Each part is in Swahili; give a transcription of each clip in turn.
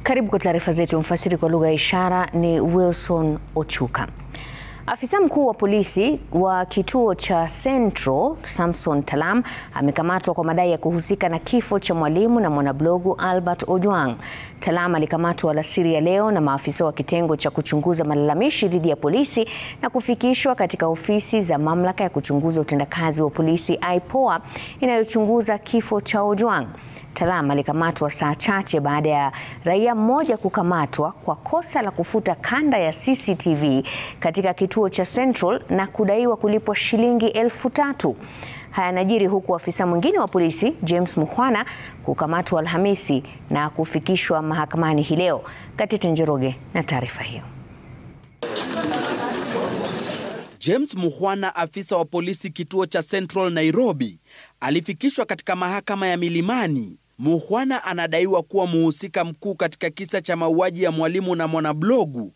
Karibu kwa taarifa zetu. Mfasiri kwa lugha ya ishara ni Wilson Ochuka. Afisa mkuu wa polisi wa kituo cha Central, Samson Talam, amekamatwa kwa madai ya kuhusika na kifo cha mwalimu na mwanablogu Albert Ojwang. Talam alikamatwa alasiri ya leo na maafisa wa kitengo cha kuchunguza malalamishi dhidi ya polisi na kufikishwa katika ofisi za mamlaka ya kuchunguza utendakazi wa polisi IPOA inayochunguza kifo cha Ojwang. Talam alikamatwa saa chache baada ya raia mmoja kukamatwa kwa kosa la kufuta kanda ya CCTV katika kituo cha Central na kudaiwa kulipwa shilingi 3,000. Haya yanajiri huku afisa mwingine wa polisi James Mukhwana kukamatwa Alhamisi na kufikishwa mahakamani hii leo. Gatete Njoroge na taarifa hiyo. James Mukhwana, afisa wa polisi kituo cha Central Nairobi, alifikishwa katika mahakama ya Milimani. Mukhwana anadaiwa kuwa mhusika mkuu katika kisa cha mauaji ya mwalimu na mwanablogu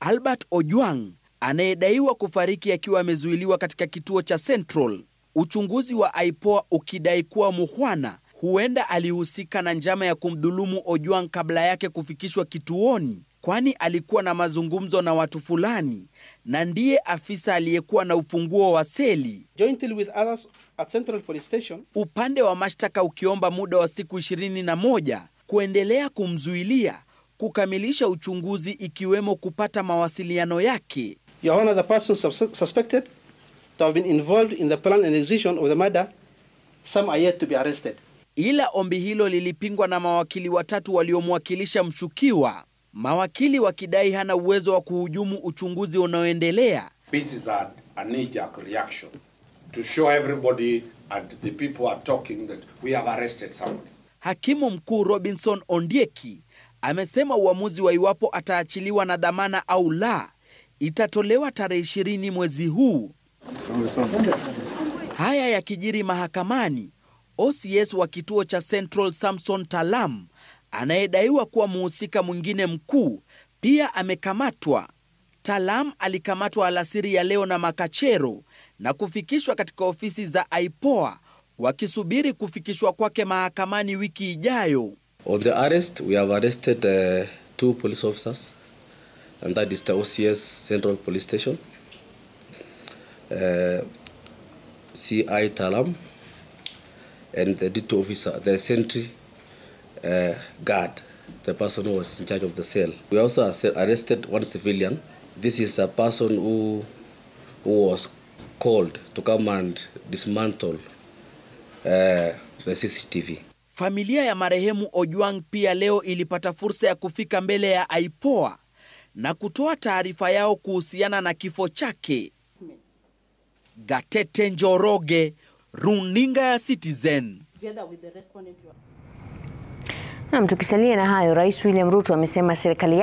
Albert Ojwang, anayedaiwa kufariki akiwa amezuiliwa katika kituo cha Central. Uchunguzi wa IPOA ukidai kuwa Mukhwana huenda alihusika na njama ya kumdhulumu Ojwang kabla yake kufikishwa kituoni, kwani alikuwa na mazungumzo na watu fulani na ndiye afisa aliyekuwa na ufunguo wa seli. Jointly with others at Central Police Station. Upande wa mashtaka ukiomba muda wa siku 21 kuendelea kumzuilia kukamilisha uchunguzi, ikiwemo kupata mawasiliano yake. Your Honor, the persons suspected to have been involved in the plan and execution of the murder, some are yet to be arrested. Ila ombi hilo lilipingwa na mawakili watatu waliomwakilisha mshukiwa, mawakili wakidai hana uwezo wa kuhujumu uchunguzi unaoendelea. This is a knee-jerk reaction to show everybody and the people are talking that we have arrested somebody. Hakimu mkuu Robinson Ondieki amesema uamuzi wa iwapo ataachiliwa na dhamana au la itatolewa tarehe 20 mwezi huu. Haya yakijiri mahakamani, OCS wa kituo cha Central Samson Talam, anayedaiwa kuwa mhusika mwingine mkuu, pia amekamatwa. Talam alikamatwa alasiri ya leo na makachero na kufikishwa katika ofisi za IPOA, wakisubiri kufikishwa kwake mahakamani wiki ijayo. On the arrest, we have arrested 2 police officers, and that is the OCS Central Police Station, CI Talam, and the D2 officer, the sentry guard, the person who was in charge of the cell. We also arrested 1 civilian. This is a person who was called to come and dismantle the CCTV. Familia ya marehemu Ojwang pia leo ilipata fursa ya kufika mbele ya IPOA na kutoa taarifa yao kuhusiana na kifo chake. Gatete Njoroge, runinga ya Citizen. Na tukisalia na hayo, Rais William Ruto amesema serikali